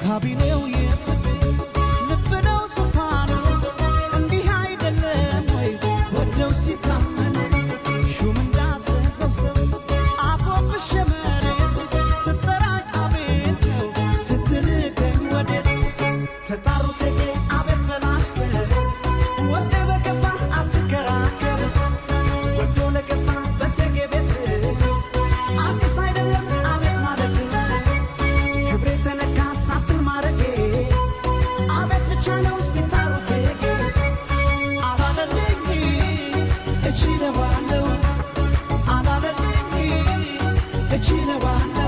ካቢኔው ልብ ነው ዙፋኑ እንዲህ አይደለም ወይ ወደው ሲታመን ሹም እንዳዘዘው ሰው አፎብሽ መሬት ስትጠራኝ አቤት ነው ስትልከኝ ወዴት ተጣሩ ተጌ አቤት በላሽከር ወደ በገባ አትከራከር ወዶ ለገባ በተጌ ቤት አዲስ አይደለም አቤት ማለት ክብሬ ተነካ ሳፍር ማረጌ አቤት ብቻ ነው ሲታሩ ተጌ አላለልኝ እችለዋለሁ አላለልኝ እችለዋለሁ